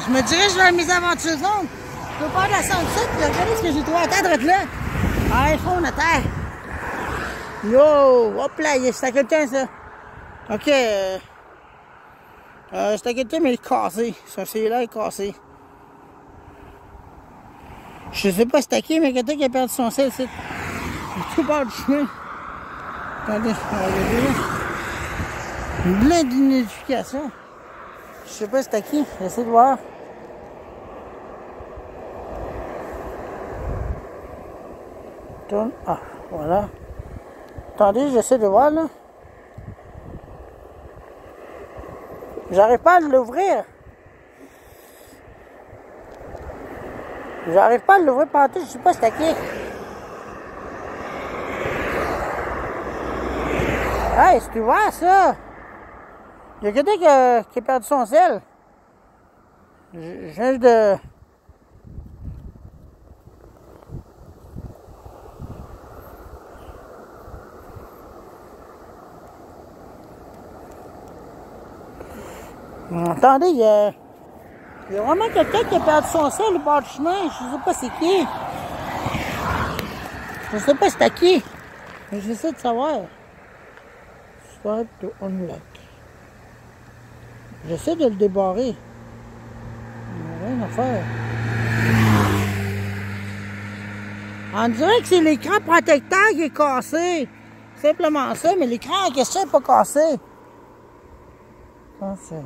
Je me dirige vers mes aventures zone. Je peux pas descendre ça, puis regardez ce que j'ai trouvé à terre de là. iPhone à terre. Yo, hop là, c'était quelqu'un ça. Ok. C'était quelqu'un, mais il est cassé. Son cellulaire est cassé. Je sais pas c'était qui, mais quelqu'un qui a perdu son cell, c'est tout bord du chemin. Attendez, on va regarder. Une blinde d'identification. Je sais pas c'était qui, j'essaie de voir. Tourne. Ah, voilà. Attendez, j'essaie de voir là. J'arrive pas à l'ouvrir. J'arrive pas à l'ouvrir partout, je sais pas c'était qui. Hey, c'est ouvert ça! Il y a quelqu'un qui a perdu son sel. Je viens de... Attendez, il y a vraiment quelqu'un qui a perdu son sel au bord du chemin. Je sais pas c'est qui. Je sais pas c'était qui. Mais j'essaie de savoir. Start to unlock. J'essaie de le débarrer. Il n'y a rien à faire. On dirait que c'est l'écran protecteur qui est cassé. Simplement ça, mais l'écran en question n'est pas cassé. Ça, c'est...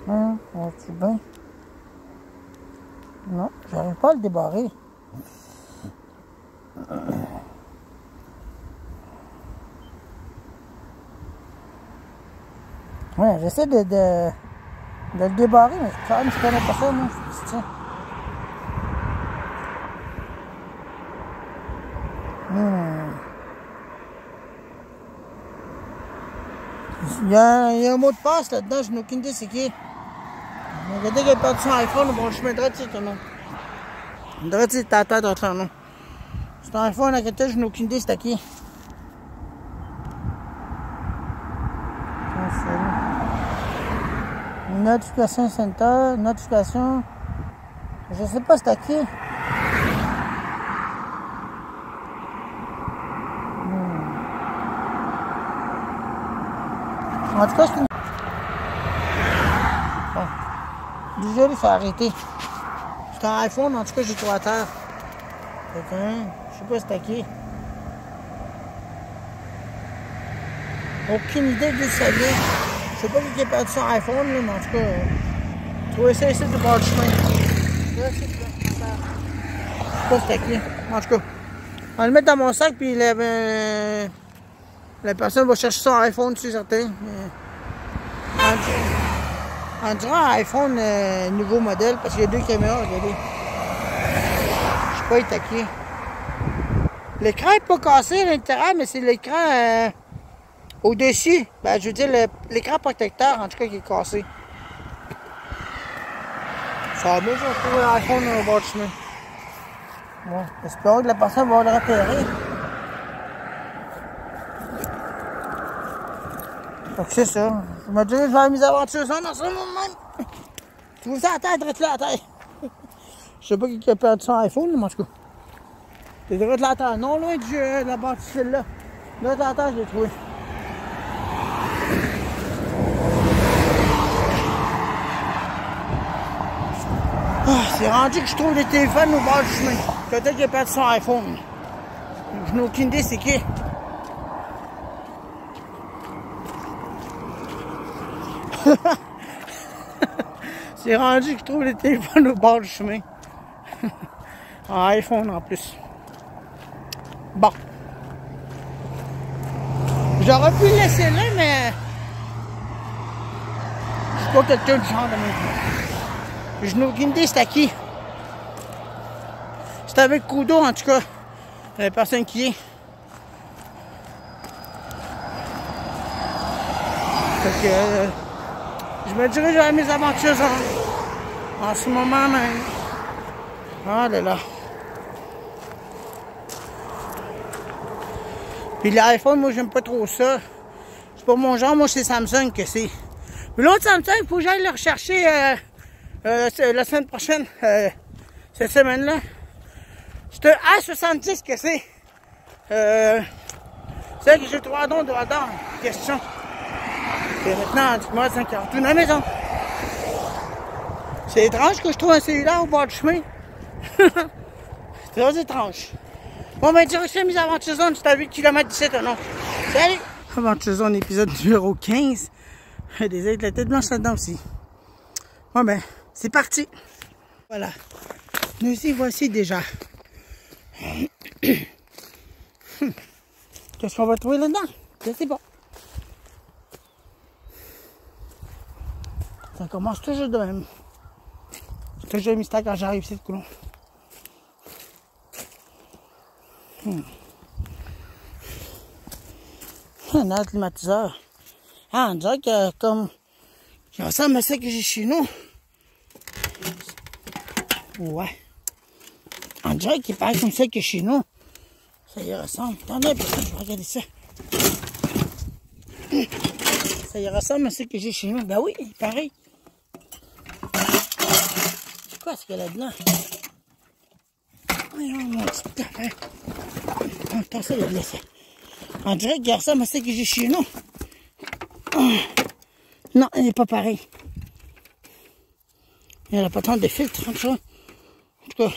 Hein, va-t-il bien? Non, j'arrive pas à le débarrer. Ouais, j'essaie de le débarrer, mais quand même, je connais pas ça, moi. Il y a un mot de passe là-dedans, je n'ai aucune idée c'est qui. Regardez qu'il a perdu son iPhone, bon, je me dirais, tu sais, non. Je me dirais, tu sais, ta tête en train, non. C'est un iPhone à côté, je n'ai aucune idée c'était qui. Notification center, notification. Je sais pas c'était qui. En tout cas, c'est une... Bon. Déjà, il faut arrêter. C'est un iPhone, en tout cas, j'ai trouvé à terre. Je sais pas c'était qui. Aucune idée de ça vient. Je sais pas qui a perdu son iPhone, là, mais en tout cas, trouver ça ici du bord du chemin. Là, c'est là. Je sais pas c'était qui. En tout cas, on va le mettre dans mon sac, puis la personne va chercher son iPhone, c'est certain. On dirait un iPhone nouveau modèle, parce qu'il y a deux caméras, regardez. Je sais pas, il est taqué. L'écran n'est pas cassé à l'intérieur, mais c'est l'écran au-dessus. Ben, je veux dire, l'écran protecteur, en tout cas, qui est cassé. Ça va bien, je vais trouver l'iPhone au bord du chemin. Bon, espérons que la personne va le repérer. Donc c'est ça. Je me dirige vers mes aventures dans ce moment. Tu vois ça à terre, direct là à terre. Je sais pas qui a perdu son iPhone, mais en tout cas. C'est direct là à terre. Non loin de la bâtisse là. Là à terre, je l'ai trouvé. C'est rendu que je trouve des téléphones au bord du chemin. Peut-être qu'il a perdu son iPhone. Je n'ai aucune idée c'est qui. C'est rendu que je trouve les téléphones au bord du chemin. En iPhone en plus. Bon. J'aurais pu le laisser là, mais je suis pas quelqu'un du genre de même. Je n'ai aucune idée c'était qui. C'est avec Kudo en tout cas. La personne qui est. Fait que je me dirige vers mes aventures en ce moment même. Ah là là. Puis l'iPhone, moi j'aime pas trop ça. C'est pas mon genre, moi c'est Samsung que c'est. Puis l'autre Samsung, il faut que j'aille le rechercher La semaine prochaine, cette semaine-là, c'est un A70 que c'est. C'est que j'ai 3 dons de radar. Question. Et maintenant, dites-moi 5h tout dans la maison. C'est étrange que je trouve un cellulaire au bord du chemin. C'est très étrange. Bon, ben, direction mise à Aventure Zone, c'est à 8 km 17 ou non. Salut! Aventure Zone, épisode numéro 15. Désolé, la tête blanche là-dedans aussi. Bon, ben, c'est parti. Voilà. Nous y voici déjà. Qu'est-ce qu'on va trouver là-dedans? Je sais pas. Ça commence toujours de même. C'est toujours un mystère quand j'arrive ici de Coulon. Un air climatiseur. Ah, on dirait que comme... Ça ressemble à ça que j'ai chez nous. Ouais. On dirait qu'il paraît comme ça que chez nous. Ça y ressemble. Attendez un peu, je vais regarder ça. Ça y ressemble à ce que j'ai chez nous. Ben oui, pareil. C'est quoi ce qu'il y a là-dedans? Oh mon petit café. Attends, ça, il a laissé. On dirait qu'il ressemble à ce que j'ai chez nous. Non, il n'est pas pareil. Il n'y a pas tant de filtres, en tout cas.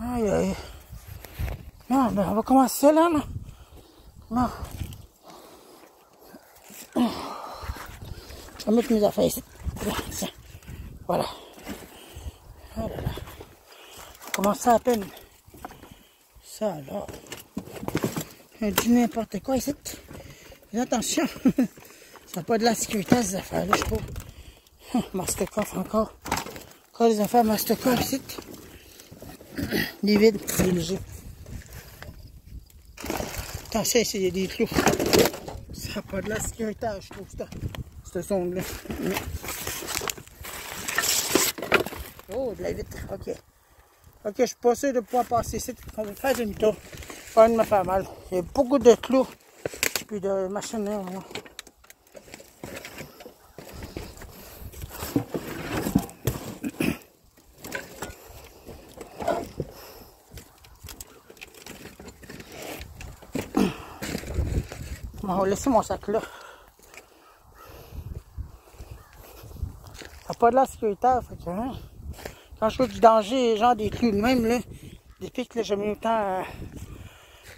Aïe, aïe. Non, ben on va commencer ça là, là. Non. Je vais mettre mes affaires ici. Voilà. Oh là là. On commence ça à peine. Ça alors. Je dis n'importe quoi ici. Mais attention. Ça n'a pas de la sécurité ces affaires-là, je trouve. Mastercoff encore. Encore les affaires Mastercoff ici. Il est vide, il est léger. Attention, ici, il y a des clous. Ça n'a pas de la sécurité, je trouve, cette sonde-là. Oh, de la vitre, ok. Ok, je suis pas sûr de pouvoir passer ici. On va faire demi-tour. Pas de me faire mal. Il y a beaucoup de clous. Puis de machines là. On va laisser mon sac là. Ça n'a pas de la sécurité, fait que, hein, quand je vois du danger, genre des clous de même, là, des pics, là, j'aime autant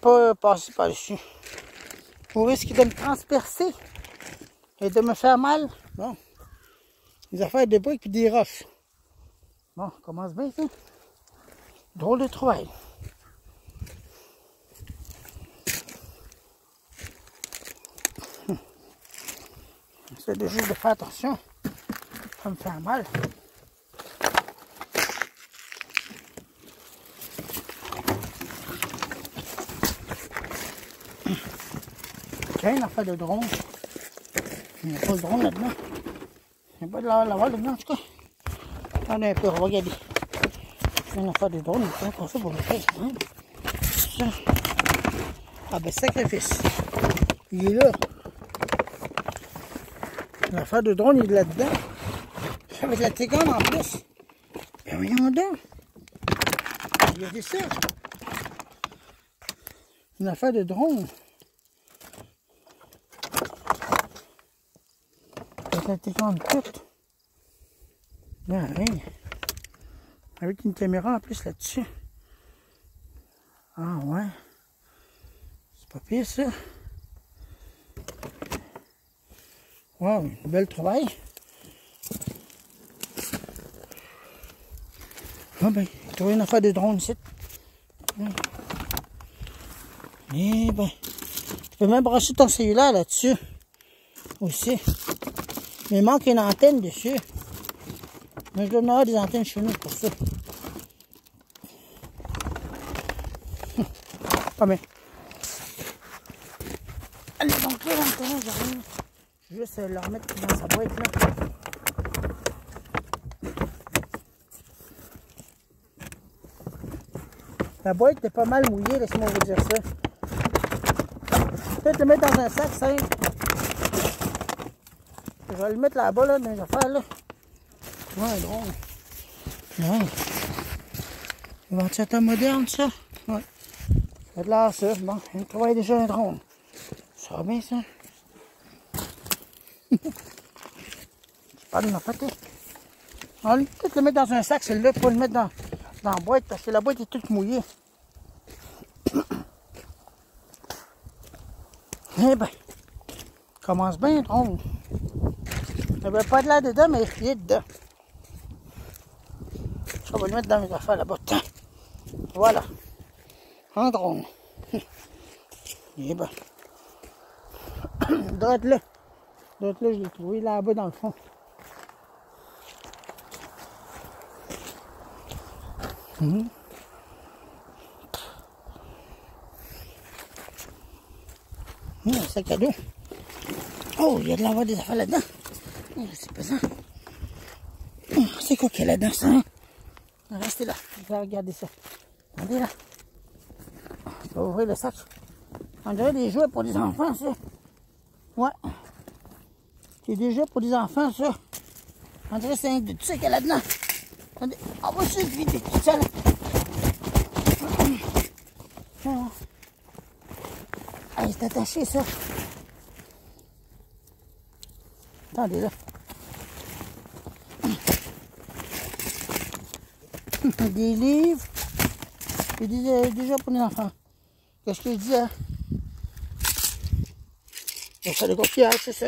pas passer par-dessus. Au risque de me transpercer et de me faire mal. Bon, des affaires de briques et des roches. Bon, on commence bien, ça. Drôle de trouvaille. C'est juste de faire attention. Ça me fait mal. Il y a une affaire de drone. Il n'y a pas de drone là-dedans. Il n'y a pas de la là-dedans en tout cas. Attendez un peu, regardez. Il y a une affaire de drone, il faut ça pour le faire. Hein? Ah ben sacrifice. Il est là. L'affaire de drone, il est là-dedans. Avec la T-Gun en plus. Ben voyons donc. Regardez ça. Une affaire de drone. Avec la T-Gun toute. Ben oui. Avec une caméra en plus là-dessus. Ah ouais. C'est pas pire ça. Wow, une belle trouvaille. Ah ben, j'ai trouvé une affaire de drone ici. Et ben, tu peux même brancher ton cellulaire là-dessus. Aussi. Mais il manque une antenne dessus. Mais je dois en avoir des antennes chez nous pour ça. Ah ben. Allez donc là, l'antenne, j'arrive. Je vais juste le remettre dans sa boîte là. La boîte est pas mal mouillée, laissez-moi vous dire ça. Peut-être le mettre dans un sac simple. Je vais le mettre là-bas, là, dans les affaires là. Ouais, drôle. Ouais. Un ventilateur moderne, ça? Ouais. Ça a de l'air, ça. Bon, il travaille déjà un drone. Ça va bien, ça? C'est pas de ma pâté. On va peut-être le mettre dans un sac, celui-là, pour le mettre dans la boîte, parce que la boîte est toute mouillée. Eh ben, commence bien, drone. Il n'y avait pas de l'air dedans, mais il est dedans. Je vais le mettre dans mes affaires là-bas. Voilà. Un drone. Eh ben. Droite là. Droite là, je l'ai trouvé là-bas dans le fond. Un sac à dos. Oh, il y a de l'envoi des affaires là-dedans. Oh, c'est pesant. C'est quoi qu'il y a là-dedans, ça? Hein? Restez là. Je vais regarder ça. Regardez là. Je vais ouvrir le sac. On dirait des jouets pour des enfants, ça. Ouais. C'est des jouets pour des enfants, ça. On dirait que c'est un de tout ça qu'il y a là-dedans. On va se vider tout ça, là. Ah, c'est attaché, ça. Attendez, là. Des livres. Et des jeux pour les enfants. Qu'est-ce que je dis, hein? Donc, ça, le coquillage, c'est ça.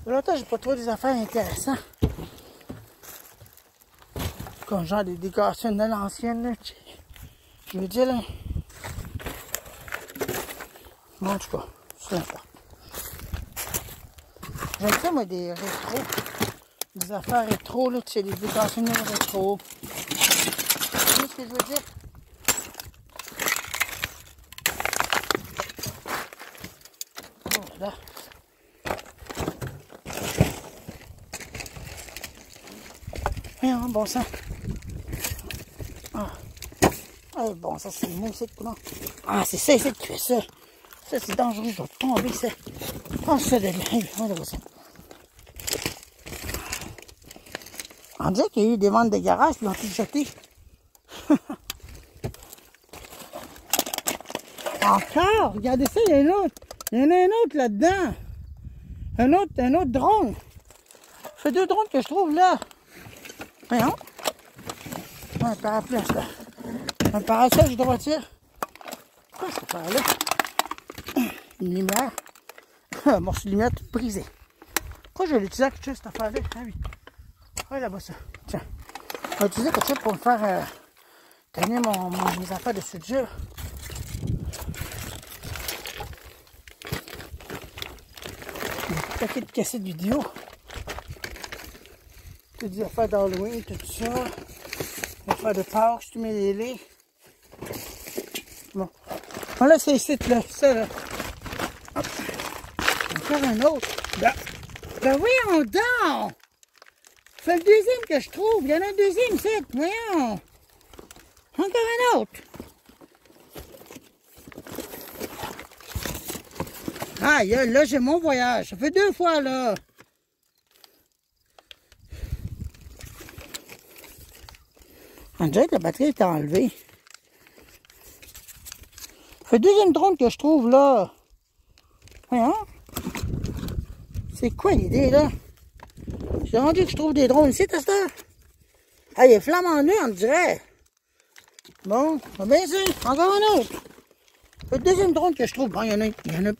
Pour longtemps, j'ai pas trouvé des affaires intéressantes. Comme genre des décorations de l'ancienne, là. Je veux dire, là. Bon, en tout cas, c'est n'importe. J'aime ça, moi, des rétros. Des affaires rétro, là, tu sais, des décorations de rétro. Tu sais ce que je veux dire? Oh là. Voyons, bon sang. Ah. Ah, bon, ça, c'est moi, c'est comment? Ah, c'est ça, c'est que tu fais ça. Ça, c'est dangereux, je vais tomber, ça. Prends ça de là. On va ça. On dirait qu'il y a eu des ventes de garage, puis ils ont tout jeté. Encore, regardez ça, il y a un autre. Il y en a un autre là-dedans. Un autre drone. Ça fait 2 drones que je trouve là. Voyons. Un parapluie, là. Un parasol de voiture. Quoi cette affaire-là? Une lumière. Un morceau de lumière tout brisé. Pourquoi je vais l'utiliser quelque chose cette affaire-là? Ah oui. Ouais, là-bas ça. Tiens. Je vais utiliser quelque chose pour me faire tenir mes affaires de soudure. Des paquets de cassettes vidéo. Toutes des affaires d'Halloween, tout ça. Des affaires de Pâques, tu mets les lits. Bon. Voilà, c'est ici, là. Ça, là. Hop. Encore un autre. Ben voyons donc! C'est le deuxième que je trouve. Il y en a un deuxième ici. Voyons. Encore un autre. Ah, là, j'ai mon voyage. Ça fait 2 fois, là. On dirait que la batterie est enlevée. Ça fait le 2e drone que je trouve, là. Voyons. C'est quoi l'idée, là? J'ai rendu que je trouve des drones ici, t'as ça? Ah, il est flamand nu, on dirait. Bon, bien sûr, encore un autre. C'est le 2e drone que je trouve. Bon, il y en a.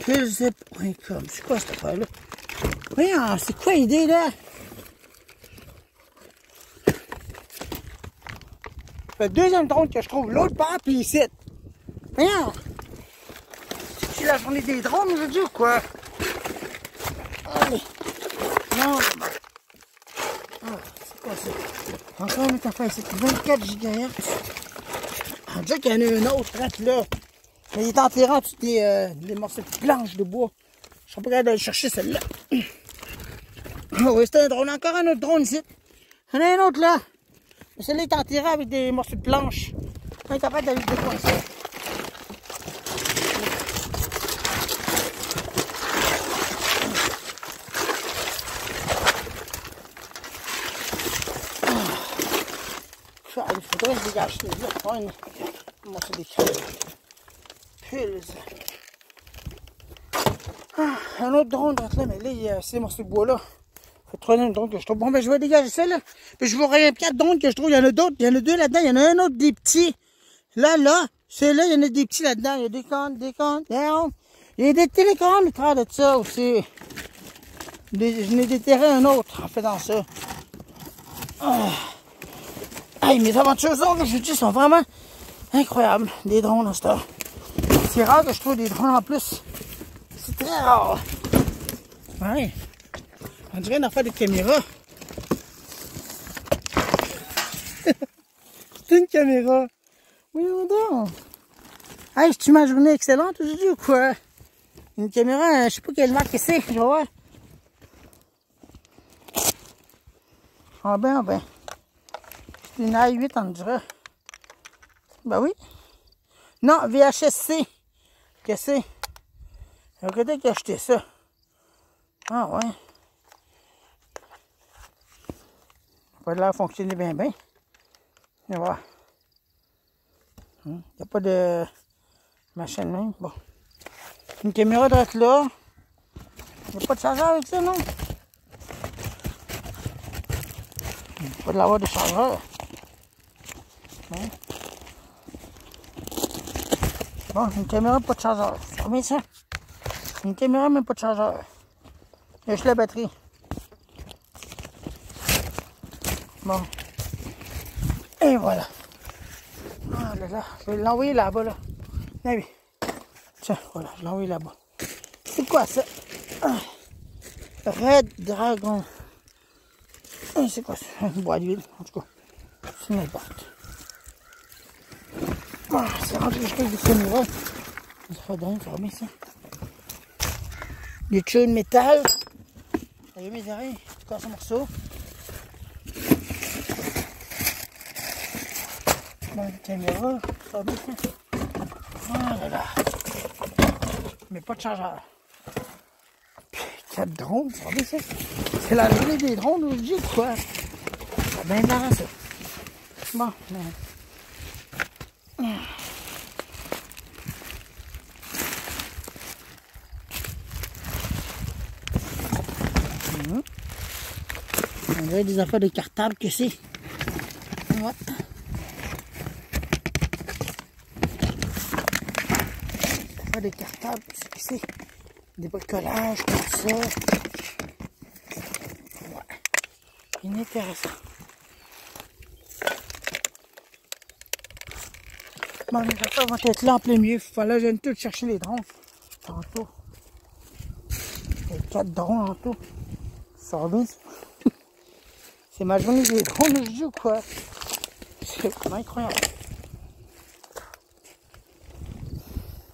Pulzip.com. C'est quoi cette affaire-là? Voyons, c'est quoi l'idée, là? C'est le 2e drone que je trouve. L'autre part, puis ici. Voyons. C'est la journée des drones aujourd'hui ou quoi? Allez. Non. Ah, c'est quoi ça? Encore une autre affaire ici. 24 GHz. On dirait qu'il y en a un autre, là. Mais il est enterré en dessous des morceaux de planches de bois. Je serais pas capable d'aller chercher celle-là. Oh oui, c'est un drone. Encore un autre drone ici. Il y en a un autre là. Mais celui-là est enterré avec des morceaux de planches. On est capable d'aller le décoincer. là, je dégage les là. Comment ça décrit? Pulse. Ah, un autre drone là, mais là, c'est mon ce bois-là. Fait 3 drones que je trouve. Bon, ben, je vais dégager ça, là. Puis je vous regarde 4 drones que je trouve. Il y en a d'autres. Il y en a 2 là-dedans. Il y en a un autre des petits. Là, c'est-là, il y en a des petits là-dedans. Il y a des comptes. Il y a des télécommandes de ça aussi. Je n'ai déterré un autre, en fait, dans ça. Ah. Hey, mes aventures, là, je vous dis, sont vraiment incroyables. Des drones, à cette heure. C'est rare que je trouve des drones en plus. C'est très rare. Ouais. On dirait une affaire de caméra. C'est une caméra. Oui, donc. Hey, c'est-tu ma journée excellente aujourd'hui ou quoi? Une caméra, je sais pas quelle marque c'est, je vais voir. Ah ben, ah ben. C'est une A8, on dirait. Ben oui. Non, VHSC. Qu'est-ce que c'est? Regardez qui a acheté ça. Ah ouais. Ça n'a pas l'air fonctionner bien. On va voir. Il n'y a pas de machin même. Bon. Une caméra de là. Il n'y a pas de chargeur avec ça, non? Il n'y a pas de l'avoir de chargeur. Ouais. Bon, une caméra, pas de chargeur. C'est combien ça? Une caméra, mais pas de chargeur. Il y a juste la batterie. Bon. Et voilà. Ah là là. Je vais l'envoyer là-bas, là. Ah oui. Tiens, voilà, je l'ai envoyé là-bas. C'est quoi ça? Ah. Red Dragon. C'est quoi ça? Une boîte d'huile, en tout cas. C'est n'importe. Ah, c'est rendu que je trouve des caméras. Ça fait dingue, ça va bien ça. Des tuyaux de métal. Ça y est, mes oreilles. Tu casses un morceau. Bon, une caméra. Ça va bien ça. Ah là là. Mais pas de chargeur. Puis 4 drones, ça va bien ça. C'est la journée des drones aujourd'hui, quoi. C'est bien marrant ça. Bon, mais... On dirait des affaires de cartable que c'est. Ouais. Des affaires de cartable, c'est que c'est. Des bricolages comme ça. Ouais. Inintéressant. Bon, les affaires vont être là en plein milieu. Il fallait que je vienne tout chercher les drones. Tantôt. Il y a 4 drones en tout. Ça va bien, ça. C'est ma journée des drones aujourd'hui ou quoi? C'est vraiment incroyable.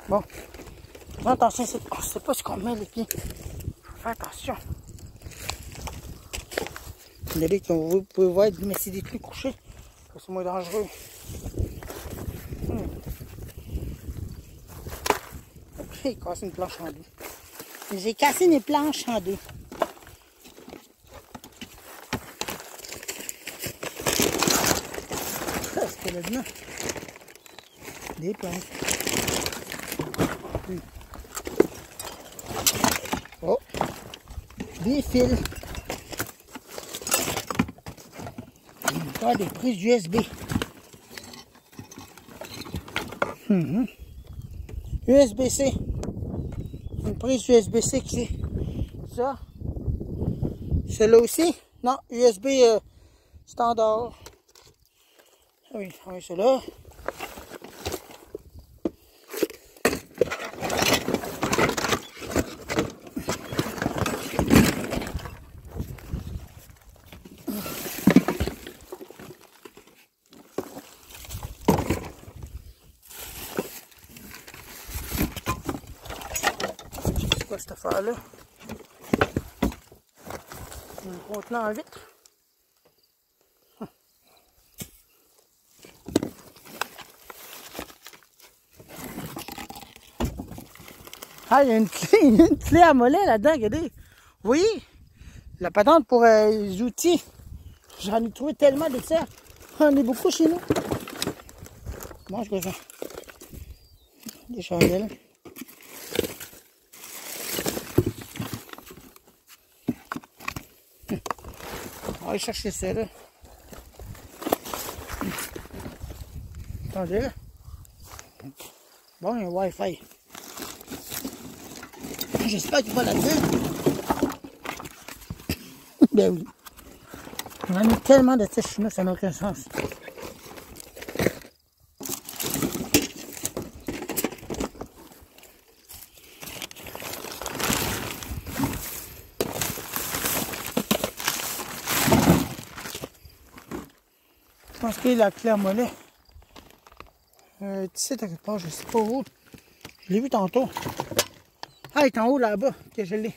Bon. Attention, on ne sait pas ce qu'on met les pieds. Fais attention. Il y a des que vous pouvez voir, mais c'est des clés couchés. C'est moins dangereux. J'ai cassé une planche en deux. J'ai cassé mes planches en deux. C'était là-dedans. Des planches. Oh! Des fils. Encore des prises USB. USB-C. Une prise USB-C qui c'est ça. Celle-là aussi? Non, USB standard. Ah oui, celle-là. C'est quoi cette affaire-là? Un contenant en vitre. Ah, il y a une clé à mollet là-dedans, regardez. Vous voyez? La patente pour les outils. J'en ai trouvé tellement de ça. On en a beaucoup chez nous. Comment je fais ça? Des chandelles. On va aller chercher ça là. Attendez là. Bon, il y a un Wi-Fi. J'espère qu'il va là-dedans. Ben oui. On a mis tellement de tests chinois, ça n'a aucun sens. Je pense qu'il y a la clé à mollet. Ici, quelque part, je ne sais pas où. Je l'ai vu tantôt. Ah, il est en haut là-bas, que je l'ai.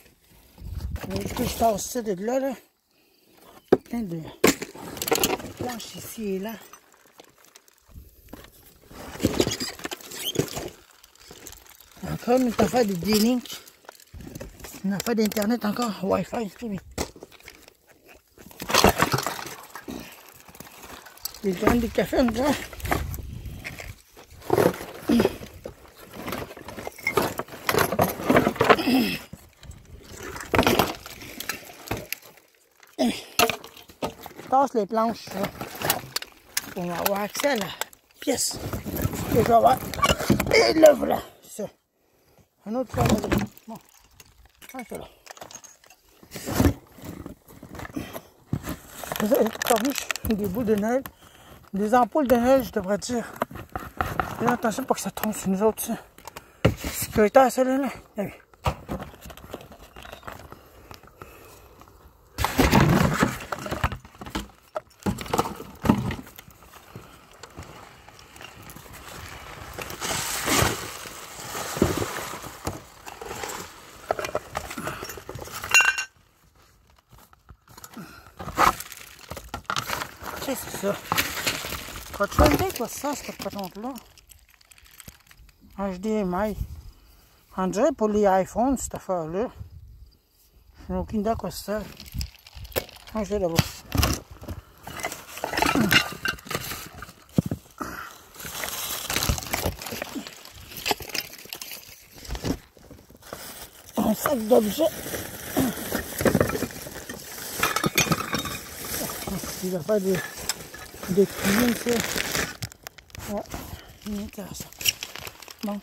Je tasse ça de là, là. Plein de planches ici et là. Encore une affaire de D-Link. Une affaire d'internet encore. Wi-Fi, tout bien. Des graines de café, on dirait. Tasse les planches là, pour avoir accès à la pièce que je vais avoir. Et là, voilà, c'est ça. Un autre forme de... Bon, c'est là. Des bouts de neige, des ampoules de neige, je devrais dire. Et là, attention pour que ça tombe sur nous autres, ça. Sécuritaire, celle-là. Ah oui. C'est ça. Quand tu fais quoi ça, cette patente-là? HDMI. On dirait pour les iPhones, cette affaire-là. Je n'ai aucune idée à quoi ça sert. Je vais là-bas. Un sac d'objets. Il va faire des cuisines, ça. Ouais, intéressant. Bon.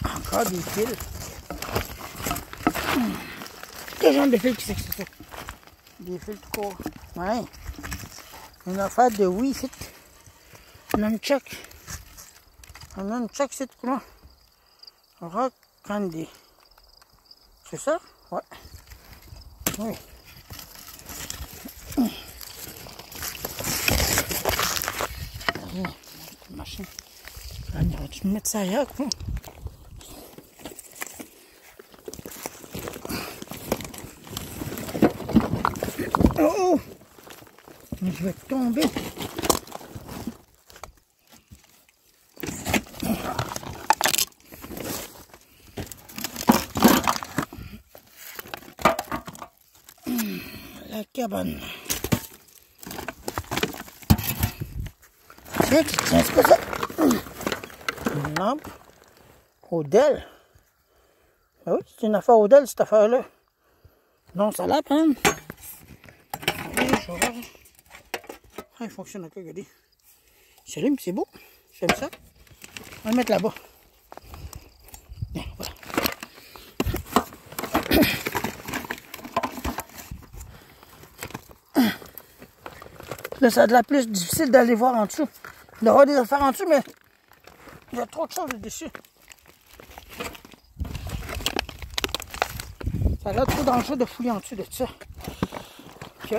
Encore des fils. Quel genre de fils que c'est que ça? Des fils de court. Ouais. Une affaire de oui, c'est. Un nunchuck. Un nunchuck, c'est quoi? Rock candy. C'est ça? Ouais. Oui. Machine. On va te mettre ça ailleurs, quoi. Oh! Mais je vais tomber. La cabane. Tiens, c'est quoi ça? Une lampe. Odell. Ah oui, c'est une affaire Odell, cette affaire-là. Non, ça l'a quand même. Ah, il fonctionne encore, regardez. C'est lui, c'est beau. J'aime ça. On va le mettre là-bas. Bien, voilà. Là, ça a de la plus difficile d'aller voir en dessous. Il y aura des affaires en dessous, mais il y a trop de choses dessus. Ça a l'air trop dangereux de fouiller en dessous de ça. Que,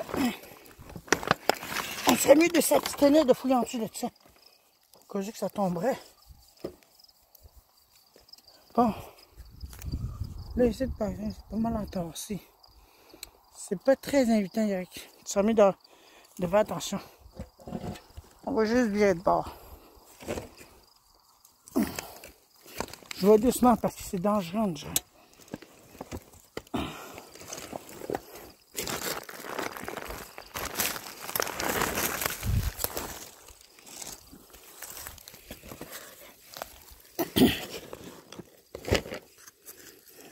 on serait mieux de s'abstenir de fouiller en dessous de ça. Au cas où que ça tomberait. Bon. Là, ici, par exemple, c'est pas mal entassé. C'est pas très invitant, Eric. Tu serais mieux de faire attention. On va juste virer de bord. Je vais doucement parce que c'est dangereux, on dirait.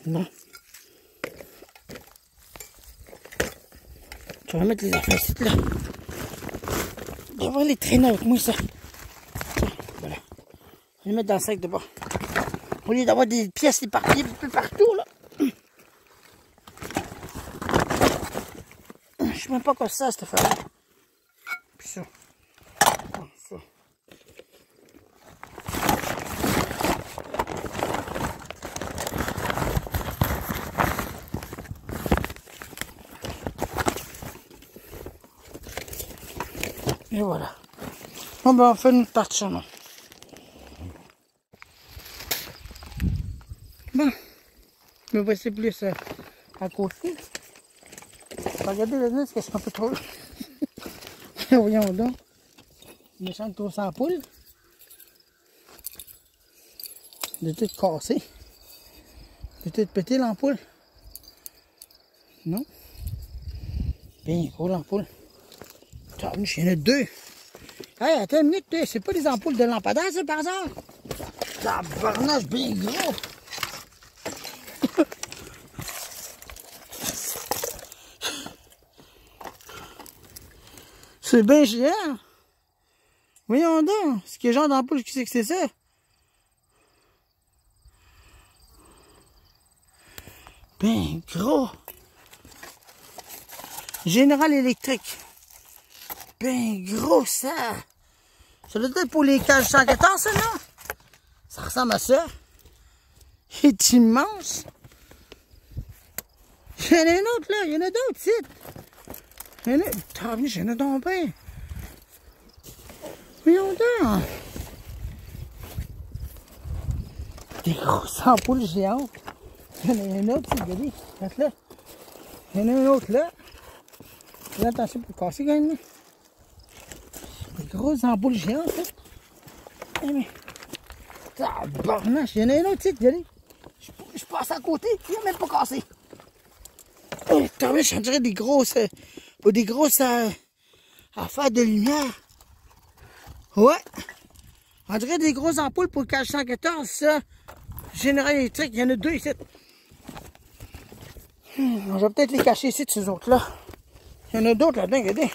Bon. Je vais mettre les affaires ici, là. Je vais avoir les traîner avec moi, ça. Voilà. Je vais les mettre dans le sac de bas. Au lieu d'avoir des pièces éparpillées un peu partout, là. Je sais même pas quoi ça, cette affaire-là. Puis ça. Ça. Et voilà. Bon ben on fait une partie non. Bon. Me voici plus à côté. Regardez la nuit, c'est un peu trop. Voyons donc. Méchante grosse ampoule. De tout casser. De tout péter l'ampoule. Non. Bien gros l'ampoule. Il y en a deux. Hey, attends une minute, c'est pas des ampoules de lampadaire, ça, par hasard? Tabarnage bien gros. C'est bien géant. Voyons donc. C'est quel genre d'ampoule qui sait que c'est ça? Ben gros. Général électrique. Ben gros ça. Ça doit être pour les cages 114, ça, non? Ça ressemble à ça. Il est immense. Il y en a un autre là. Il y en a d'autres ici. Il y en a... T'as vu, j'en ai donc bien. Voyons donc. Des grosses ampoules géantes. Il y en a un autre, c'est regardez. Reste là. Il y en a un autre là. Fais attention pour casser quand même. Des grosses ampoules géantes, là. Eh mais. Tabarnache, il y en a un autre, regardez. Je passe à côté, il n'a même pas cassé. Oh, t'as vu, j'en dirais des grosses. Des grosses affaires de lumière. Ouais. On dirait des grosses ampoules pour le cage 114, ça. Général électrique, il y en a deux ici. Je vais peut-être les cacher ici, de ces autres-là. Il y en a d'autres là-dedans, regardez.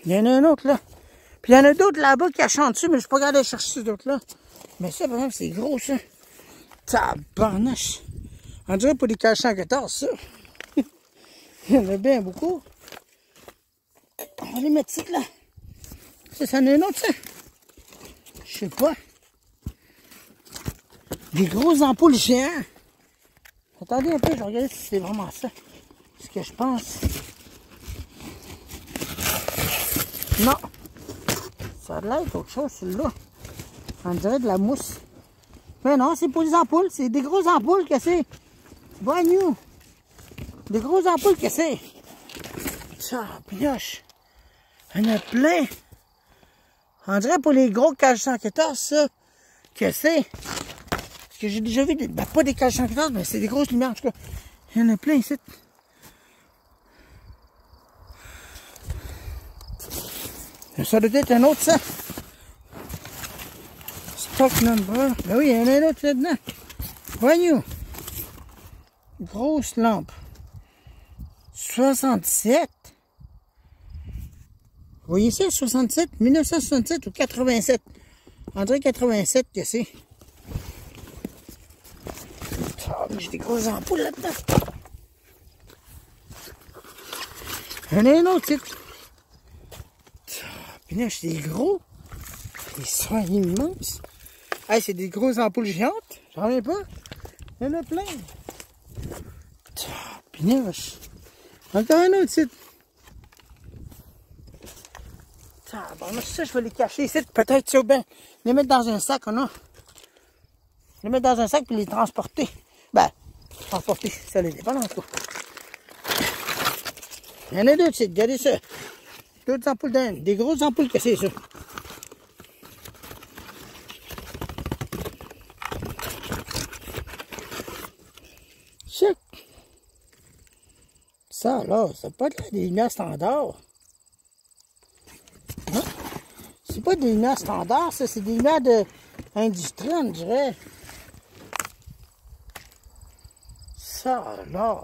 Il y en a un autre là. Puis il y en a d'autres là-bas qui cachent en dessus, mais je ne suis pas capable de chercher ces autres-là. Mais ça, par exemple, c'est gros, ça. Tabarnache. On dirait pour des cages 114, ça. Il y en a bien beaucoup. On va les mettre ici, là. Ça, c'en est un autre, ça. Je sais pas. Des grosses ampoules géantes. Attendez un peu, je vais regarder si c'est vraiment ça. Ce que je pense. Non. Ça a l'air d'autre chose, celui-là. On dirait de la mousse. Mais non, c'est pour les ampoules. C'est des grosses ampoules que c'est. Voyons. Des grosses ampoules que c'est. Ça, pioche. Il y en a plein. On dirait pour les gros cages 114, ça. Que c'est. Parce que j'ai déjà vu, ben, pas des cages 114, mais c'est des grosses lumières, en tout cas. Il y en a plein ici. Ça doit être un autre, ça. Stock number. Ben oui, il y en a un autre là-dedans. Voyons. Grosse lampe. 67. Vous voyez ça, 67? 1967 ou 87? On dirait 87 que c'est. Oh, j'ai des grosses ampoules là-dedans. Il y en a un autre, c'est. Puis là, c'est gros. Ils sont immenses. Hey, c'est des grosses ampoules géantes. J'en reviens pas. Il y en a plein. Pinache. Encore un autre site. Bon, ça, je vais les cacher ici. Peut-être, ça, ben, les mettre dans un sac, on a. Les mettre dans un sac puis les transporter. Ben, transporter, ça les dépend en tout cas. Il y en a d'autres sites, regardez ça. D'autres ampoules d'Inde. Des grosses ampoules que c'est ça. Check. Ça, là, c'est pas des lumières standards. Hein? C'est pas des lumières standards, ça, c'est des lumières d'industrie, on dirait. Ça, là.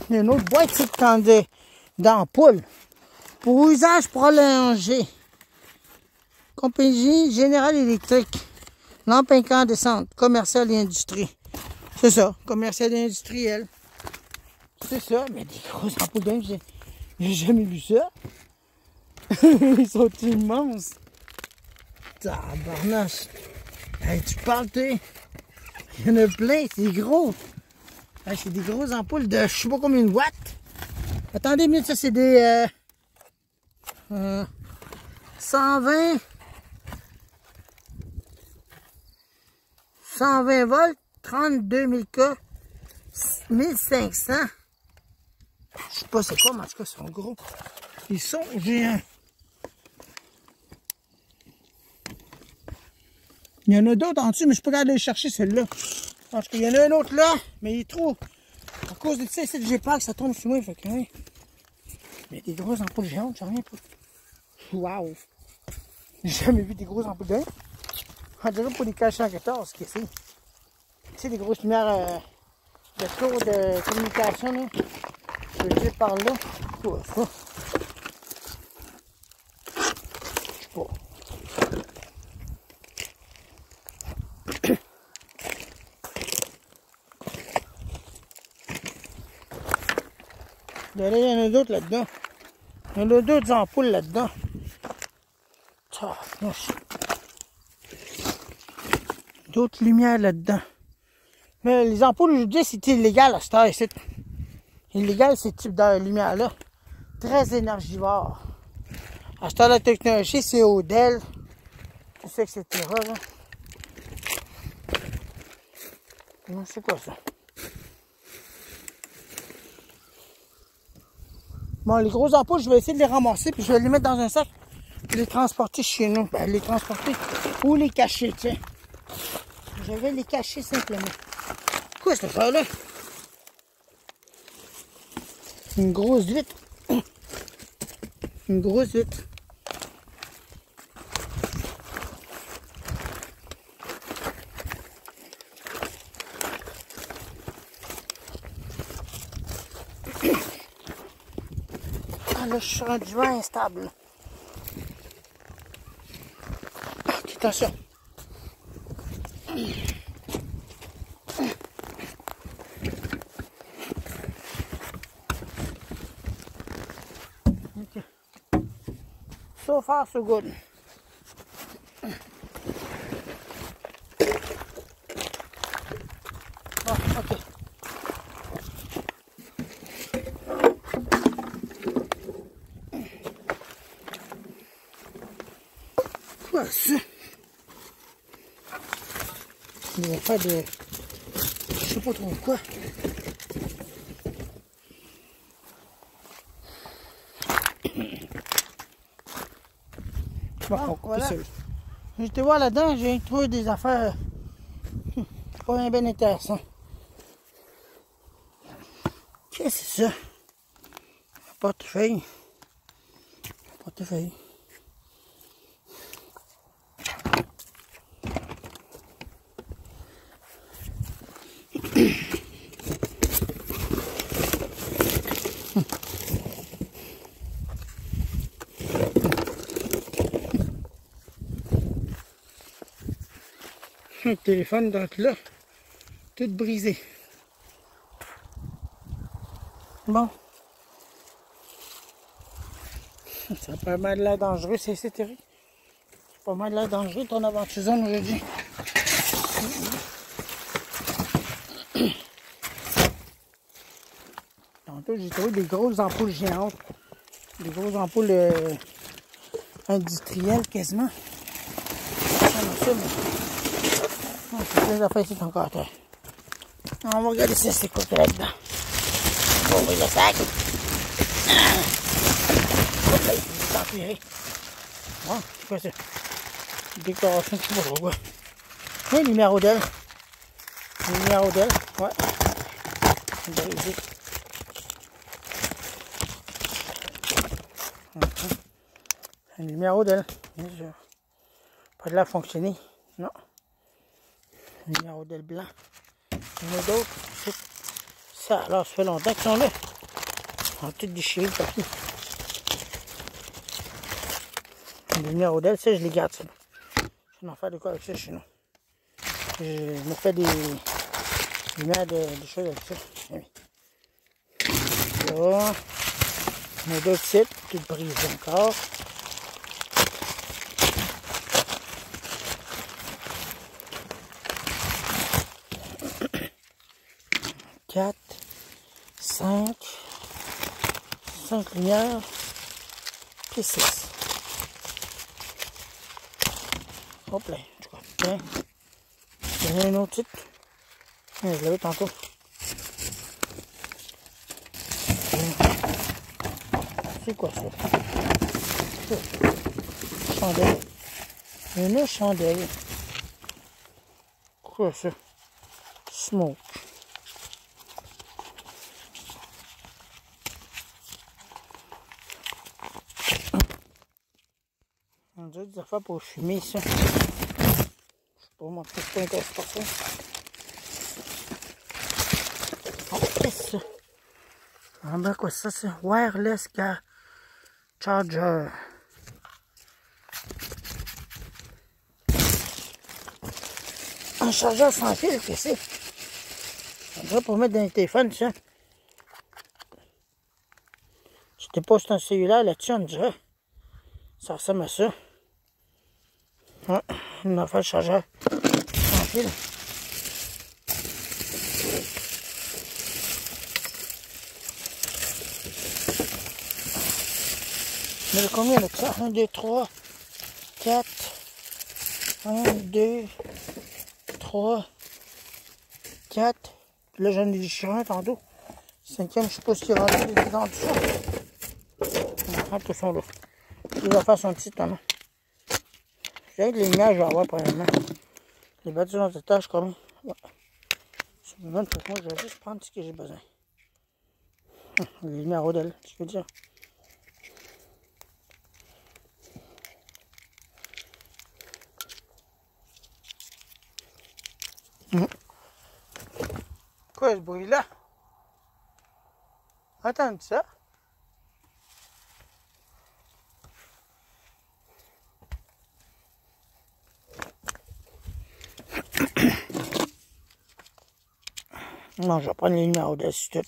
Il y a une autre boîte ici d'ampoule. Pour usage prolongé. Compagnie Générale Électrique. Lampe incandescente. Commerciale et industrie. C'est ça. Commerciale et industrielle. C'est ça. Mais des grosses ampoules d'un, j'ai jamais vu ça. Ils sont immenses. Tabarnache. Hey, tu parles, tu sais. Il y en a plein, c'est gros. Hey, c'est des grosses ampoules de je sais pas combien de watts. Attendez une minute, ça c'est des 120 volts, 32 000 K, 1500. Je sais pas c'est quoi, mais en tout cas, ils sont gros. Ils sont géants. Il y en a d'autres en dessous, mais je peux pas aller chercher celle-là. Parce qu'il y en a un autre là, mais il est trop. À cause de ça, c'est que j'ai peur que ça tombe sur moi. Fait que, hein. Mais des grosses ampoules géantes, j'en reviens pas. Waouh! J'ai jamais vu des grosses ampoules d'un. On dirait pour les caches en 14, qu'est-ce que c'est? Tu sais, des grosses lumières de tour de communication, là. Je veux dire par là. Quoi, ça? Je sais pas. Là, il y en a d'autres là-dedans. Il y en a d'autres ampoules là-dedans. D'autres lumières là-dedans. Mais les ampoules, je vous dis, c'est illégal à cette heure ici. Illégal, ce type de lumière-là. Très énergivore. À cette heure, la technologie, c'est Odell. Tout ça, etc. Là. C'est quoi ça? Bon, les grosses ampoules, je vais essayer de les ramasser, puis je vais les mettre dans un sac, et les transporter chez nous. Ben, les transporter ou les cacher, tiens. Je vais les cacher simplement. Quoi, cette affaire-là? Une grosse vitre. Une grosse vitre. Ah là, je suis rendu instable. Ok, attention. Ok. So far, so good. Bon, ok. Quoi ça? Il n'y a pas de... Je sais pas trop quoi. Bon, voilà. J'étais voir là-dedans, j'ai trouvé des affaires pas bien intéressantes. Qu'est-ce que c'est ça? Un portefeuille. Un portefeuille. Le téléphone donc là, tout brisé. Bon. Ça a pas mal l'air dangereux, c'est terrible. C'est pas mal l'air dangereux ton aventure zone aujourd'hui. Tantôt j'ai trouvé des grosses ampoules géantes. Des grosses ampoules industrielles quasiment. C'est plein d'affaires ici encore à terre. On va regarder ça, c'est quoi qu'il y a là-dedans. On va ouvrir le sac. Hop là, il est empiré. Bon, c'est quoi ça? Décoration, je sais pas trop quoi. Oui, lumière Odell. Lumière Odell, ouais. Brisé. Une lumière Odell, bien sûr. Pas de l'air fonctionner. Non. Numéro de blanc. Il y en a d'autres. Ça, alors, ça fait longtemps qu'ils sont là. On va tout déchirer le papier. Les numéros d'elle, ça, je les garde, ça. Je vais en faire de quoi avec ça chez nous. Je me fais des lumières des choses avec ça. Là. On a d'autres sites qui brisent encore. Quatre, cinq lumières, puis 6. Hop là, je crois. Tiens. Il y en a un autre titre. Je l'avais tantôt. C'est quoi ça? Chandelle. Une chandelle. Quoi ça? Smoke. On dirait des affaires pour fumer, ça. Je sais pas, moi, je suis pas intéressé par ça. Oh, qu'est-ce que c'est ça? Ah ben, quoi ça, c'est wireless car charger. Un chargeur sans fil, qu'est-ce que c'est? On dirait pour mettre dans les téléphones, ça. Tu déposes ton cellulaire là-dessus, on dirait. Ça ressemble à ça. Ouais, une affaire de chargeur sans fil. Mais combien avec ça? 1, 2, 3, 4. 1, 2, 3, 4. Là, j'en ai déchiré un tantôt. 5e, je sais pas ce qu'il y a dans tout ça. Ah, tout sont là. Les affaires sont petites, non? J'ai les lumières, je vais avoir probablement. Les batteries dans cette tâche, comme. Ouais. C'est bon pour moi, je vais juste prendre ce que j'ai besoin. Les lumières Rodel, je veux dire. Quoi ce bruit-là? Attends ça. Non, je vais prendre les lumières au-dessus tout.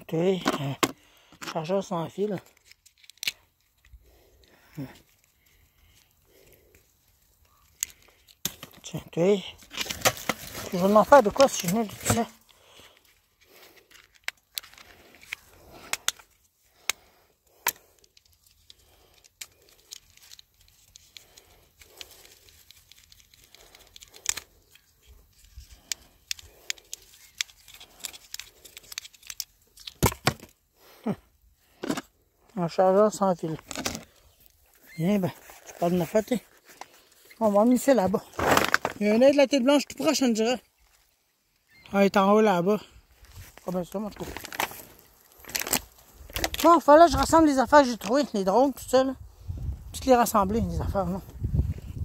Tiens, chargeur sans fil. Tiens, je vais m'en faire de quoi si je mets de ça? Un chargeur sans fil. Bien, ben, tu parles de ma fête. On va mettre ça là-bas. Il y a un œil de la tête blanche tout proche, on dirait. Ah, il est en haut là-bas. Ah ben ça, moi, je trouve. Bon, il fallait que je rassemble les affaires que j'ai trouvées, les drones, tout ça, là. Toutes les rassembler, les affaires, non.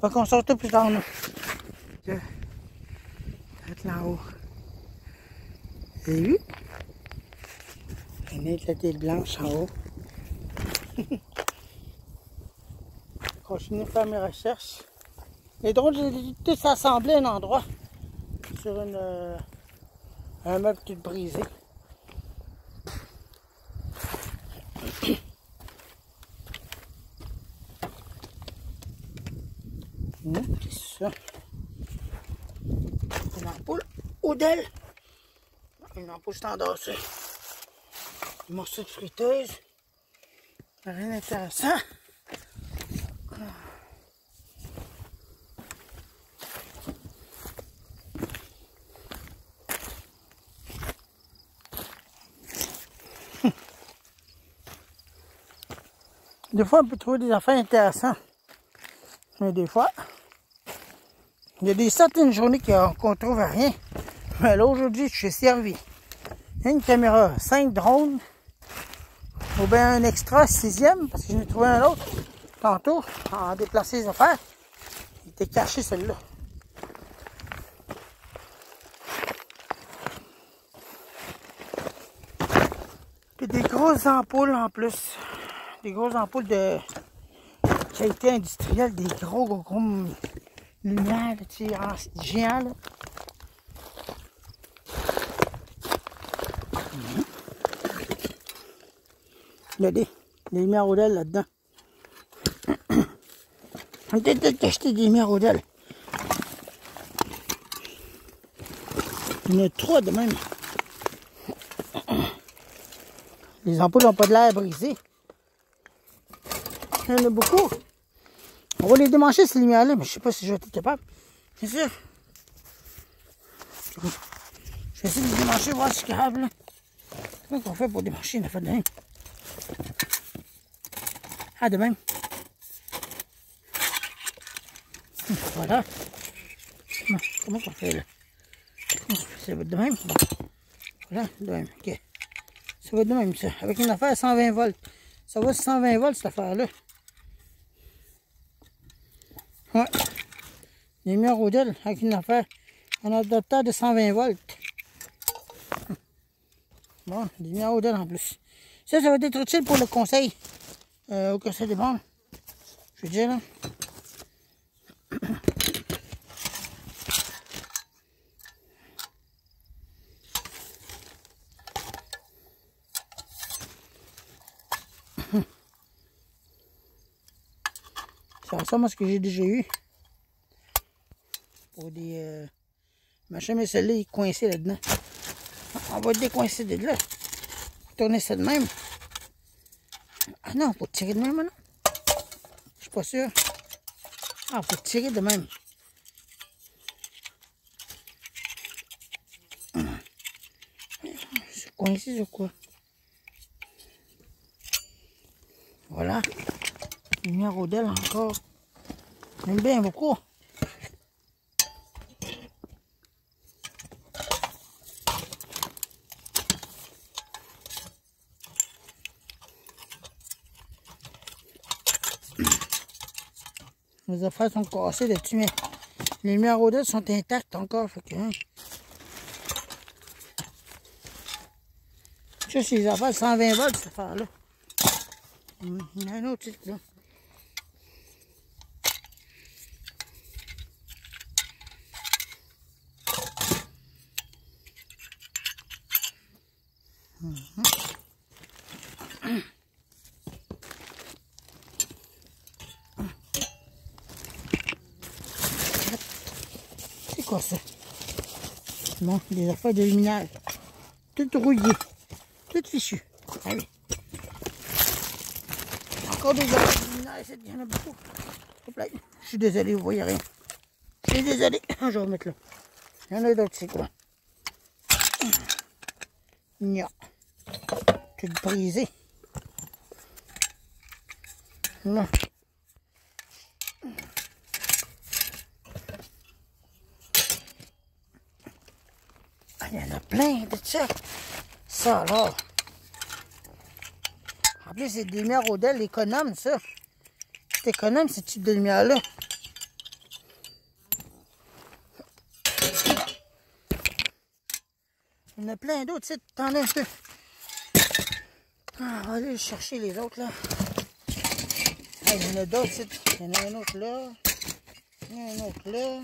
Faut qu'on sorte plus tard, là. Être là en haut. Vous avez vu? Un œil de la tête blanche en haut. Continuer à faire mes recherches. Les drones, j'ai tous assemblés à un endroit. Sur un meuble tout brisé. Qu'est-ce que c'est ça? Une ampoule Odel. Une ampoule standard, ça. Un morceau de friteuse. Rien d'intéressant. Des fois, on peut trouver des affaires intéressantes. Mais des fois, Il y a des certaines journées qu'on trouve rien. Mais là, aujourd'hui, je suis servi. Une caméra, 5 drones. Ou bien un extra 6e, parce que j'en ai trouvé un autre. Tantôt, en déplacer les affaires. Il était caché, celui-là. Puis des grosses ampoules en plus. Des grosses ampoules de qualité industrielle. Des gros lumières, tu sais, géants, là. Il y a des lumières Odell là-dedans. On a peut-être acheté des lumières Odell. Il y en a 3 de même. Les ampoules n'ont pas de l'air brisé. Il y en a beaucoup. On va les démancher ces lumières-là, mais je ne sais pas si je vais être capable. C'est sûr. Je vais essayer de les démancher, voir si je suis capable. Comment on fait pour démancher une affaire de même? Ah, de même. Voilà. Comment on fait là? Ça va être de même. Voilà, de même. Ok. Ça va être de même, ça. Avec une affaire à 120 volts. Ça va 120 volts, cette affaire-là. Ouais. Les lumières Odell avec une affaire. Un adaptateur de 120 volts. Bon, des lumières Odell en plus. Ça va être utile pour le conseil. Au conseil des bandes. Je veux dire, là. Ça ressemble à ce que j'ai déjà eu. Pour des machins, mais celle-là, il est coincé là-dedans. On va le décoincer de là. Tourner ça de même. Ah non, faut tirer de même, non? Je suis pas sûr. Ah, faut tirer de même. C'est coincé sur quoi? Voilà. Lumière Odell encore. J'aime bien beaucoup. Les affaires sont cassées là-dessus, mais les lumières Odell sont intactes encore. Fait que, hein. Ça, c'est les affaires 120 volts, cette affaire-là. Il y en a un autre titre, là. C'est quoi ça? Bon, des affaires de luminaire. Toutes rouillées. Toutes fichues. Allez. Encore des affaires de luminaire ici. Il y en a beaucoup. Hop là. Je suis désolé, vous voyez rien. Je suis désolé. Je vais remettre là. Il y en a d'autres, c'est quoi? Nya. Tout brisé. Là. Ah, il y en a plein de ça. Ça alors. En plus, c'est des lumières Odell économes, ça. C'est économe, ce type de lumière-là. Il y en a plein d'autres, tu sais, t'en as un peu. Ah, on va aller chercher les autres, là. Ah, il y en a d'autres, il y en a un autre là. Il y en a un autre là.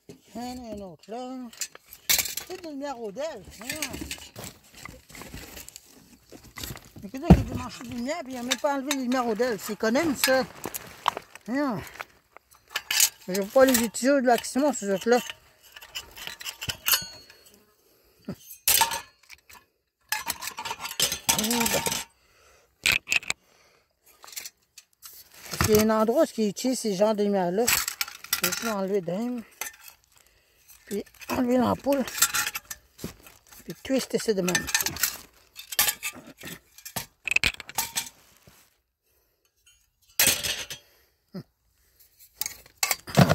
Il y en a un autre là. C'est des lumières Odell. Écoutez, il a démanché des lumières, puis il n'a même pas enlevé les lumières Odell. C'est économe, ça. Non. Je ne vais pas les utiliser au maximum, ces autres-là. Parce qu'il y a un endroit où ils utilisent ces genres de lumières-là. Je vais juste enlever d'un. Puis enlever l'ampoule. Puis twister ça de même.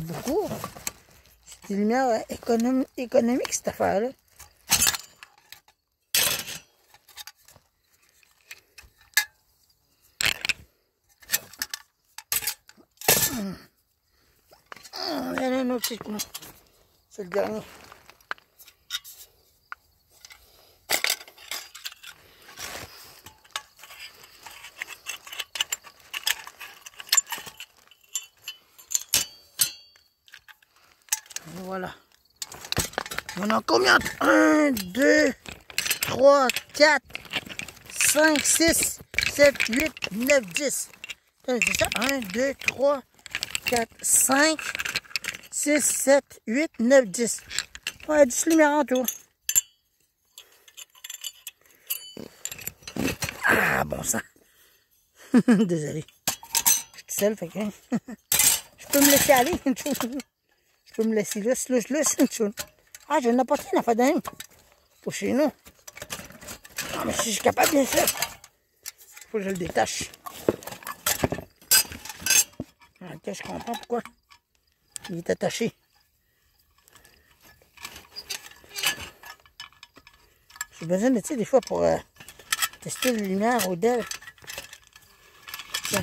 Beaucoup. des lumières économiques, cette affaire-là. Il y en a un autre, c'est le dernier. Voilà. On a combien? 1, 2, 3, 4, 5, 6, 7, 8, 9, 10. C'est ça? 1, 2, 3, 4, 5, 6, 7, 8, 9, 10. Ouais, 10 lumières en tout. Ah, bon sang. Désolé. Je suis seul, fait que... je peux me laisser aller. Je peux me laisser lousse. Ah, je n'ai pas apporté une affaire d'un pour chez nous. Ah, mais si je suis capable de ça, faut que je le détache. Ah, ok, je comprends pourquoi. Il est attaché. J'ai besoin de, tu sais, des fois pour tester les lumières au Dell. Tiens.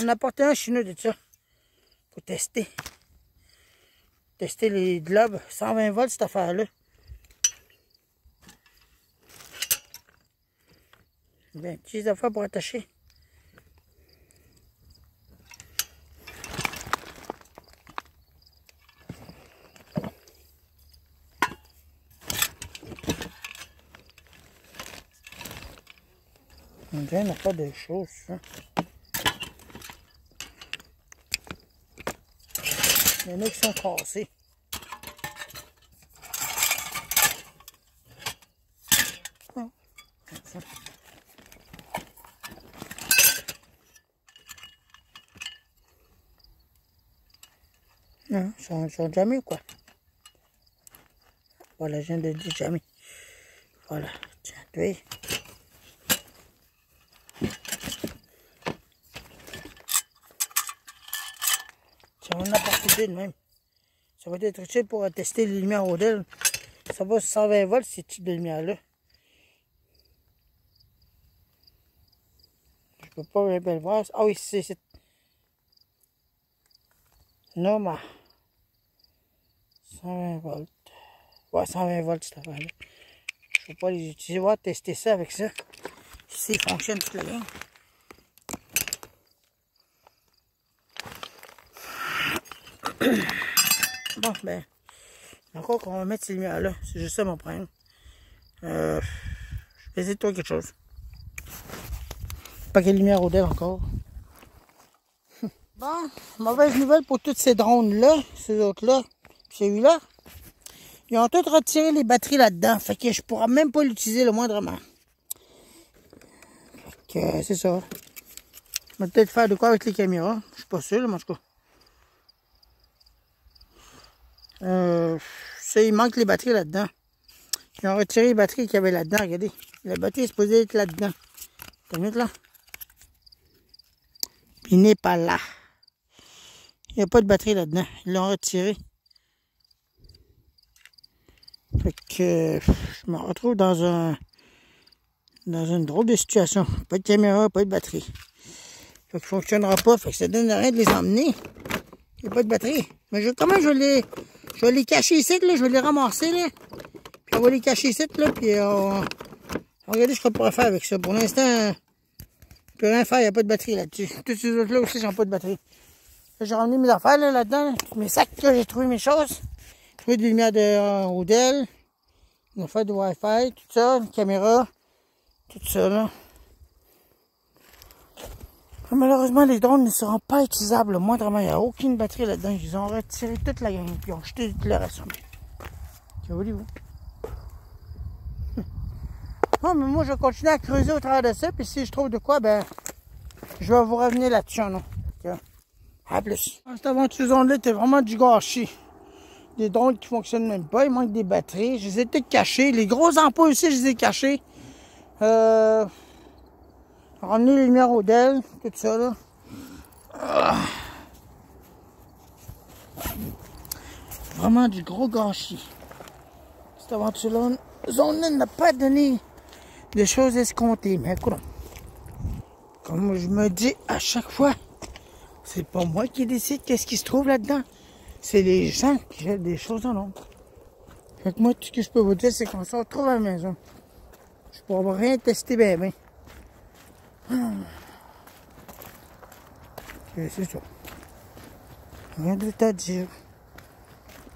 On a apporté un chez nous de ça. Pour tester. Tester les globes. 120 volts cette affaire-là. Bien, petites affaires pour attacher. On dirait qu'il n'y a pas de choses, ça. Il y en a qui sont cassés. Oh, comme ça. Non, ils sont jamais quoi. Voilà, je viens de dire jamais. Voilà, tiens, tu vois. Ça va en apporter deux de même. Ça va être utile pour tester les lumières au Dell. Ça va 120 volts ces types de lumières-là. Je peux pas bien le voir. Ah oui, c'est... Non, mais... 120 volts. Ouais, 120 volts cette affaire-là. Je peux pas les utiliser. On va tester ça avec ça. Si ça fonctionne toute la ligne. Bon, ben, encore qu'on va mettre ces lumières-là, c'est juste ça mon problème. Je vais essayer de trouver quelque chose. Pas quelle lumière au Dell encore. Bon, mauvaise nouvelle pour tous ces drones-là, ces autres-là, celui-là. Ils ont tous retiré les batteries là-dedans, fait que je pourrais même pas l'utiliser le moindrement. Fait que c'est ça. On va peut-être faire de quoi avec les caméras, je suis pas sûr, mais en tout cas. Ça, il manque les batteries là-dedans. Ils ont retiré les batteries qu'il y avait là-dedans. Regardez, la batterie est supposée être là-dedans. T'as vu là? Puis il n'est pas là. Il n'y a pas de batterie là-dedans. Ils l'ont retiré. Fait que je me retrouve dans une drôle de situation. Pas de caméra, pas de batterie. Fait que ça ne fonctionnera pas. Fait que ça donne rien de les emmener. Il n'y a pas de batterie. Mais comment je vais les cacher ici, là. Je vais les ramasser, là. Puis on va les cacher ici, là. Puis on va regarder ce qu'on pourrait faire avec ça. Pour l'instant, je ne peux rien faire. Il n'y a pas de batterie là-dessus. Tous ces autres-là aussi, ils n'ont pas de batterie. J'ai ramené mes affaires là-dedans. Mes sacs, là, j'ai trouvé mes choses. J'ai trouvé des lumières de Dell. Une affaire de Wi-Fi, tout ça. Une caméra. Tout ça, là. Malheureusement, les drones ne seront pas utilisables. Moindrement, il n'y a aucune batterie là-dedans. Ils ont retiré toute la gang. Puis ils ont jeté tout le reste. Que voulez-vous? Non, mais moi, je vais continuer à creuser au travers de ça. Puis si je trouve de quoi, ben, je vais vous revenir là-dessus. Non? À plus. Cette aventure-là était vraiment du gâchis. Des drones qui ne fonctionnent même pas. Il manque des batteries. Je les ai toutes cachées. Les gros ampoules aussi, je les ai cachées. Ramener les lumières au Dell, tout ça là. Vraiment du gros gâchis. Cette aventure-là, zone-là n'a pas donné de choses escomptées. Mais écoute, comme je me dis à chaque fois, c'est pas moi qui décide qu'est-ce qui se trouve là-dedans. C'est les gens qui jettent des choses en ombre. Fait que moi, tout ce que je peux vous dire, c'est qu'on se retrouve à la maison. Je ne pourrais rien tester bien. C'est ça. Rien d'autre à dire.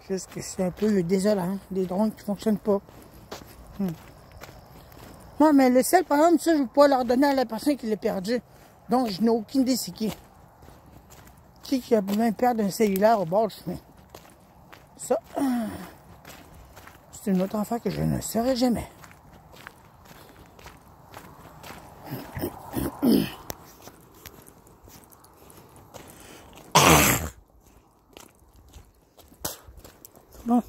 Juste que c'est un peu désolant. Des drones qui ne fonctionnent pas. Non, mais le sel, par exemple, ça, je ne veux pas leur donner à la personne qui l'a perdu. Donc, je n'ai aucune idée c'est qui. Qui a même perdre un cellulaire au bord du chemin. Ça, c'est une autre affaire que je ne saurais jamais. Bon.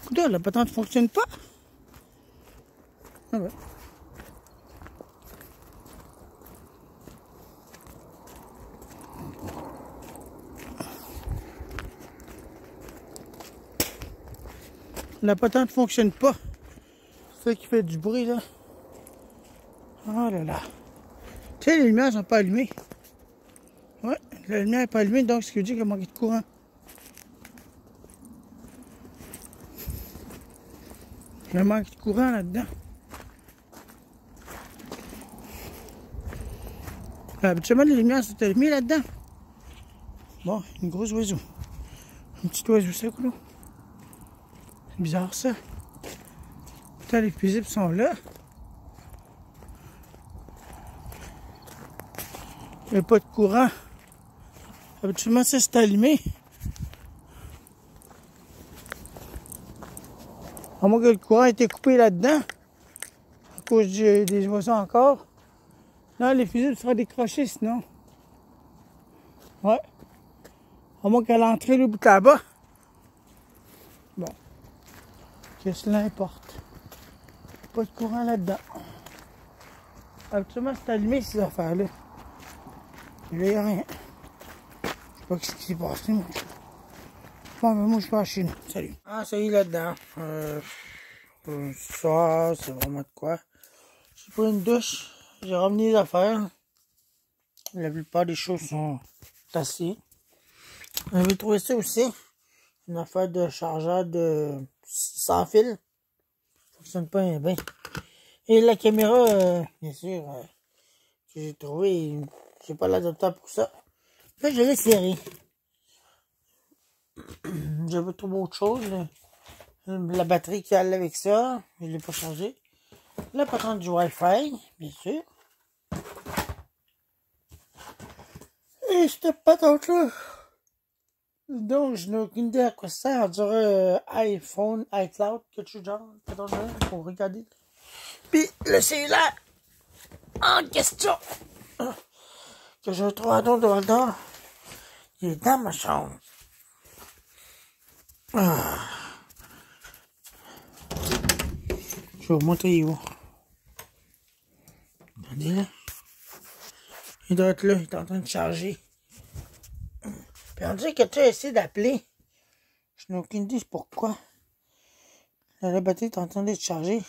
Écoutez, la patente ne fonctionne pas. Ah ouais. La patente ne fonctionne pas. C'est ça qui fait du bruit, là. Oh là là. Tu sais, les lumières ne sont pas allumées. Ouais, la lumière n'est pas allumée, donc ce qui veut dire qu'il y a manqué de courant. Il y a manqué de courant là-dedans. Habituellement, les lumières sont allumées là-dedans. Bon, une grosse oiseau. Un petit oiseau sec, là. C'est bizarre, ça. Putain, les fusibles sont là. Il n'y a pas de courant. Habituellement, ça, c'est allumé. À moins que le courant ait été coupé là-dedans. À cause des oiseaux encore. Non, les fusibles seraient décrochés sinon. Ouais. À moins qu'à l'entrée, le bout là-bas. Bon. Qu'est-ce que cela importe? Pas de courant là-dedans. Habituellement, c'est allumé ces affaires-là. Il n'y a rien. Je sais pas ce qui s'est passé, moi. Bon, mais moi, je vais chez nous. Salut. Ah, ça y est, là-dedans. Ça, c'est vraiment de quoi. J'ai pris une douche. J'ai ramené les affaires. La plupart des choses sont tassées. J'avais trouvé ça aussi. Une affaire de chargeur de sans fil. Ça fonctionne pas bien. Et la caméra, bien sûr, que j'ai trouvé, j'ai pas l'adaptateur pour ça. Là, je l'ai serré. J'avais trouvé autre chose. La batterie qui allait avec ça, je l'ai pas changé. La patente du Wi-Fi, bien sûr. Et cette patente-là. Donc, je n'ai aucune idée à quoi ça sert. On dirait iPhone, iCloud, quelque chose de genre. Pour regarder. Puis, le cellulaire en question que je trouve à Don, il est dans ma chambre. Ah. Je vais vous montrer où. Attendez là. Il doit être là, il est en train de charger. Puis on dirait que tu as essayé d'appeler. Je n'ai aucune idée pourquoi. La batterie est en train de charger.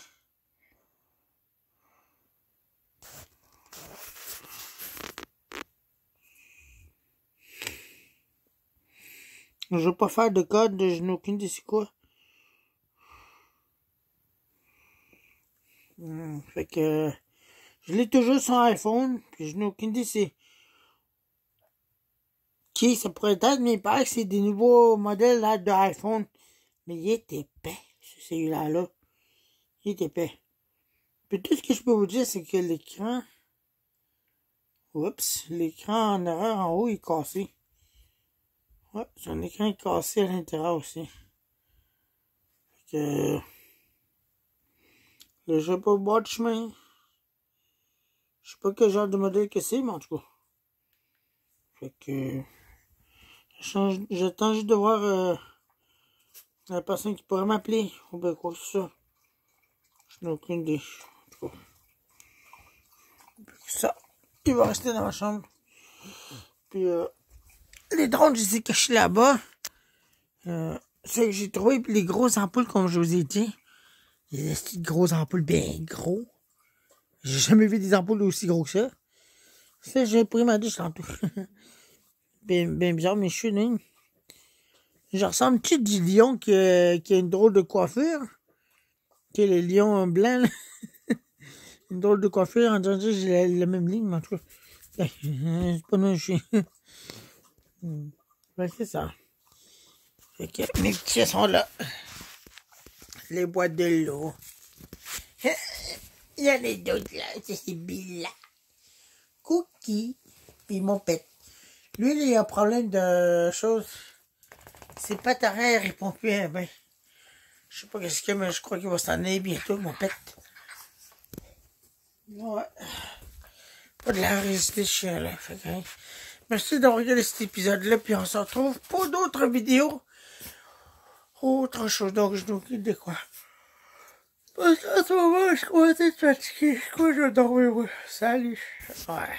Je ne veux pas faire de code, je n'ai aucune idée c'est quoi. Fait que je l'ai toujours sur iPhone, puis je n'ai aucune idée c'est qui ça pourrait être, mais il paraît que c'est des nouveaux modèles là, de iPhone. Mais il est épais, ce cellulaire-là. Il est épais. Puis tout ce que je peux vous dire, c'est que l'écran... Oups, l'écran en arrière en haut est cassé. Ouais, son écran est cassé à l'intérieur aussi. Fait que... Là, je vais pas boire de chemin. Je sais pas quel genre de modèle que c'est, mais en tout cas. Fait que... J'attends juste de voir la personne qui pourrait m'appeler. Ou bien quoi que c'est ça. Je n'ai aucune idée. En tout cas. Ça, il va rester dans ma chambre. Puis les drones, je les ai cachés là-bas. Ça que j'ai trouvé les grosses ampoules, comme je vous ai dit. Il y a des grosses ampoules bien gros. J'ai jamais vu des ampoules aussi gros que ça. Ça, j'ai pris ma douche tantôt. bien bizarre, mes cheveux, hein. Je ressemble-tu du lion qui a une drôle de coiffure? Qui est le lion blanc, là. Une drôle de coiffure, en disant que j'ai la même ligne, mais en tout cas. C'est pas moi, je suis. Ben, c'est ça. Fait que mes petits sont là. Les boîtes de l'eau. Il y en a d'autres là. C'est Billa. Cookie. Puis mon pet. Lui, il a un problème de choses. Ses pattes arrière répond plus à ben. Je sais pas qu'est-ce qu'il y a, mais je crois qu'il va s'en aller bientôt, mon pet. Ouais. Pas de la résister, chien, là. Fait que, hein. Merci d'avoir regardé cet épisode-là, puis on se retrouve pour d'autres vidéos. Autre chose, donc je nous quitte de quoi. Parce qu'en ce moment, je commence à être fatigué. Je crois que je vais dormir, ouais. Salut. Ouais.